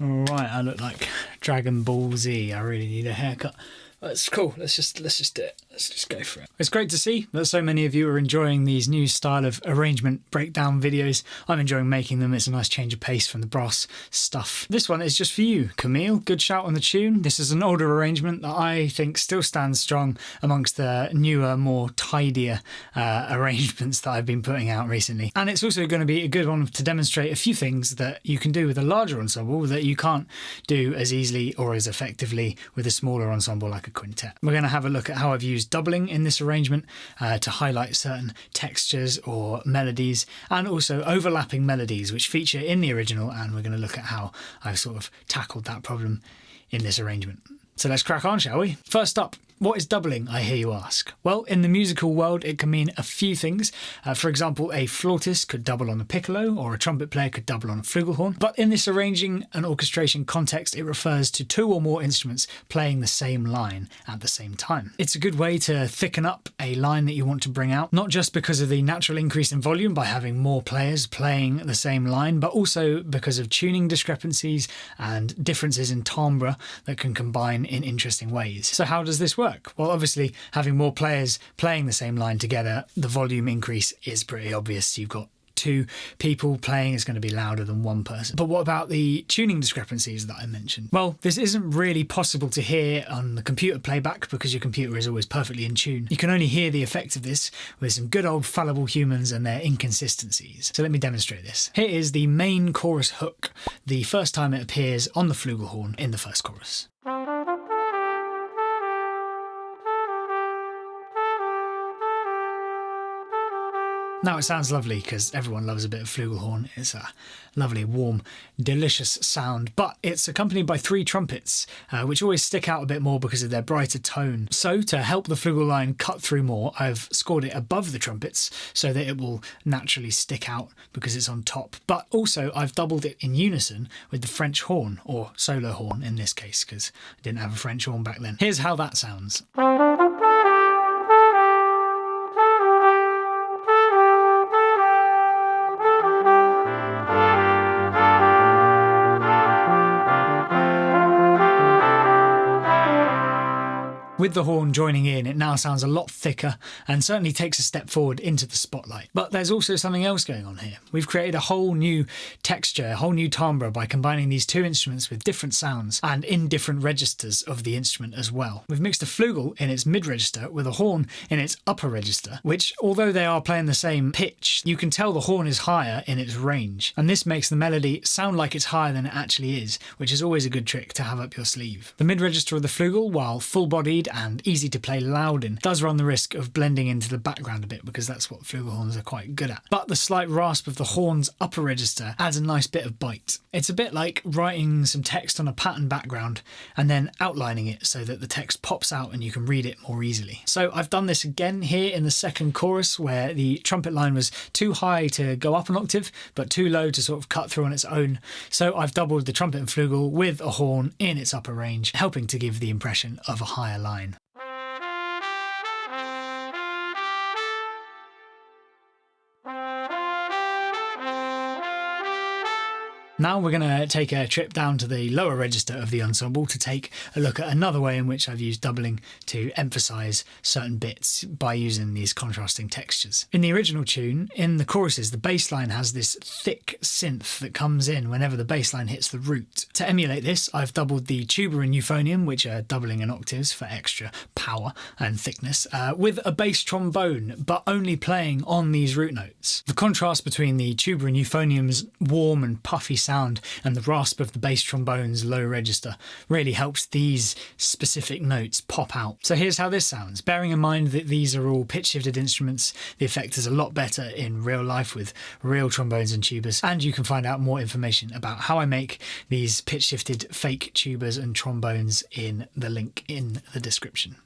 Alright, I look like Dragon Ball Z. I really need a haircut. That's cool. Let's just do it. Let's just go for it. It's great to see that so many of you are enjoying these new style of arrangement breakdown videos. I'm enjoying making them. It's a nice change of pace from the brass stuff. This one is just for you, Camille. Good shout on the tune. This is an older arrangement that I think still stands strong amongst the newer, more tidier arrangements that I've been putting out recently. And it's also going to be a good one to demonstrate a few things that you can do with a larger ensemble that you can't do as easily or as effectively with a smaller ensemble like a quintet. We're going to have a look at how I've used doubling in this arrangement to highlight certain textures or melodies, and also overlapping melodies which feature in the original, and we're going to look at how I've sort of tackled that problem in this arrangement. So let's crack on, shall we? First up, what is doubling, I hear you ask? Well, in the musical world, it can mean a few things. For example, a flautist could double on a piccolo, or a trumpet player could double on a flugelhorn. But in this arranging and orchestration context, it refers to two or more instruments playing the same line at the same time. It's a good way to thicken up a line that you want to bring out, not just because of the natural increase in volume by having more players playing the same line, but also because of tuning discrepancies and differences in timbre that can combine in interesting ways. So how does this work? Well, obviously, having more players playing the same line together, the volume increase is pretty obvious. You've got two people playing is going to be louder than one person. But what about the tuning discrepancies that I mentioned? Well, this isn't really possible to hear on the computer playback because your computer is always perfectly in tune. You can only hear the effect of this with some good old fallible humans and their inconsistencies. So let me demonstrate this. Here is the main chorus hook, the first time it appears on the flugelhorn in the first chorus. Now it sounds lovely because everyone loves a bit of flugelhorn. It's a lovely, warm, delicious sound, but it's accompanied by three trumpets, which always stick out a bit more because of their brighter tone. So to help the flugel line cut through more, I've scored it above the trumpets so that it will naturally stick out because it's on top. But also I've doubled it in unison with the French horn, or solo horn in this case, because I didn't have a French horn back then. Here's how that sounds. With the horn joining in, it now sounds a lot thicker and certainly takes a step forward into the spotlight. But there's also something else going on here. We've created a whole new texture, a whole new timbre by combining these two instruments with different sounds and in different registers of the instrument as well. We've mixed a flugel in its mid-register with a horn in its upper register, which, although they are playing the same pitch, you can tell the horn is higher in its range. And this makes the melody sound like it's higher than it actually is, which is always a good trick to have up your sleeve. The mid-register of the flugel, while full-bodied and easy to play loud in, does run the risk of blending into the background a bit because that's what flugelhorns are quite good at. But the slight rasp of the horn's upper register adds a nice bit of bite. It's a bit like writing some text on a pattern background and then outlining it so that the text pops out and you can read it more easily. So I've done this again here in the second chorus where the trumpet line was too high to go up an octave but too low to sort of cut through on its own. So I've doubled the trumpet and flugel with a horn in its upper range, helping to give the impression of a higher line. Now we're going to take a trip down to the lower register of the ensemble to take a look at another way in which I've used doubling to emphasise certain bits by using these contrasting textures. In the original tune, in the choruses, the bass line has this thick synth that comes in whenever the bass line hits the root. To emulate this, I've doubled the tuba and euphonium, which are doubling in octaves for extra power and thickness, with a bass trombone, but only playing on these root notes. The contrast between the tuba and euphonium's warm and puffy sound and the rasp of the bass trombone's low register really helps these specific notes pop out. So here's how this sounds. Bearing in mind that these are all pitch shifted instruments, the effect is a lot better in real life with real trombones and tubas, and you can find out more information about how I make these pitch shifted fake tubas and trombones in the link in the description.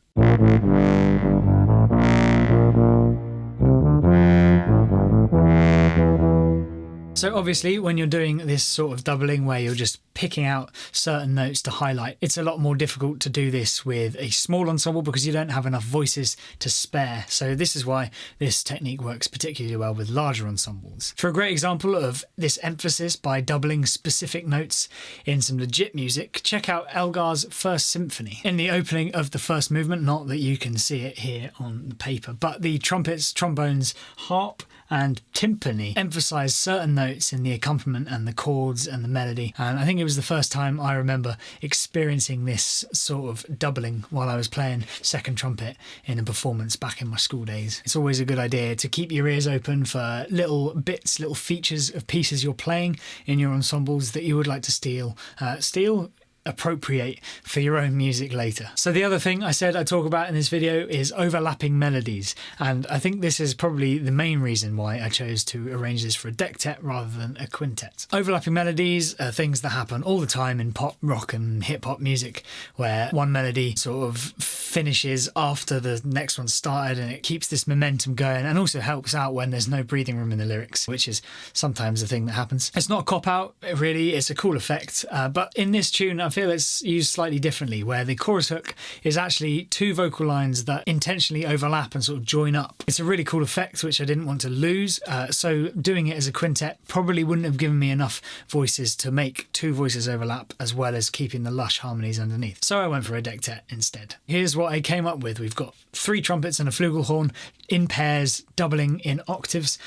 So obviously when you're doing this sort of doubling where you're just picking out certain notes to highlight, it's a lot more difficult to do this with a small ensemble because you don't have enough voices to spare. So this is why this technique works particularly well with larger ensembles. For a great example of this emphasis by doubling specific notes in some legit music, check out Elgar's First Symphony. In the opening of the first movement, not that you can see it here on the paper, but the trumpets, trombones, harp and timpani emphasise certain notes in the accompaniment and the chords and the melody. And I think it was the first time I remember experiencing this sort of doubling while I was playing second trumpet in a performance back in my school days. It's always a good idea to keep your ears open for little bits, little features of pieces you're playing in your ensembles that you would like to appropriate for your own music later. So the other thing I said I'd talk about in this video is overlapping melodies, and I think this is probably the main reason why I chose to arrange this for a dectet rather than a quintet. Overlapping melodies are things that happen all the time in pop, rock and hip hop music, where one melody sort of finishes after the next one started, and it keeps this momentum going and also helps out when there's no breathing room in the lyrics, which is sometimes the thing that happens. It's not a cop-out, really, it's a cool effect, but in this tune I feel it's used slightly differently, where the chorus hook is actually two vocal lines that intentionally overlap and sort of join up. It's a really cool effect which I didn't want to lose, so doing it as a quintet probably wouldn't have given me enough voices to make two voices overlap as well as keeping the lush harmonies underneath. So I went for a dectet instead. Here's what I came up with. We've got 3 trumpets and a flugelhorn in pairs, doubling in octaves,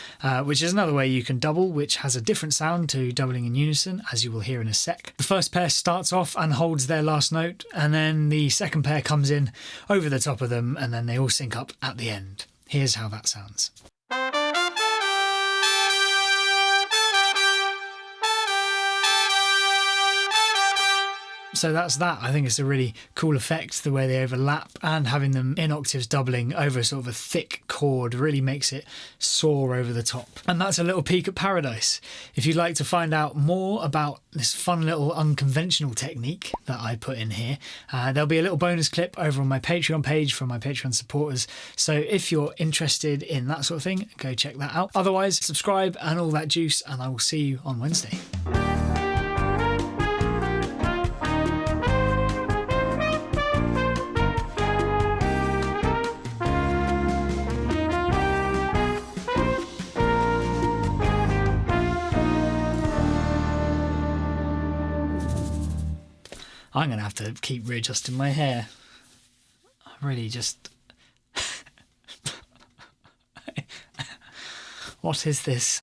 which is another way you can double, which has a different sound to doubling in unison, as you will hear in a sec. The first pair starts off and holds their last note, and then the second pair comes in over the top of them, and then they all sync up at the end. Here's how that sounds. So that's that. I think it's a really cool effect, the way they overlap, and having them in octaves doubling over sort of a thick chord really makes it soar over the top. And that's a little peek at Paradise. If you'd like to find out more about this fun little unconventional technique that I put in here, there'll be a little bonus clip over on my Patreon page for my Patreon supporters. So if you're interested in that sort of thing, go check that out. Otherwise, subscribe and all that juice, and I will see you on Wednesday. I'm going to have to keep readjusting my hair. I really just... What is this?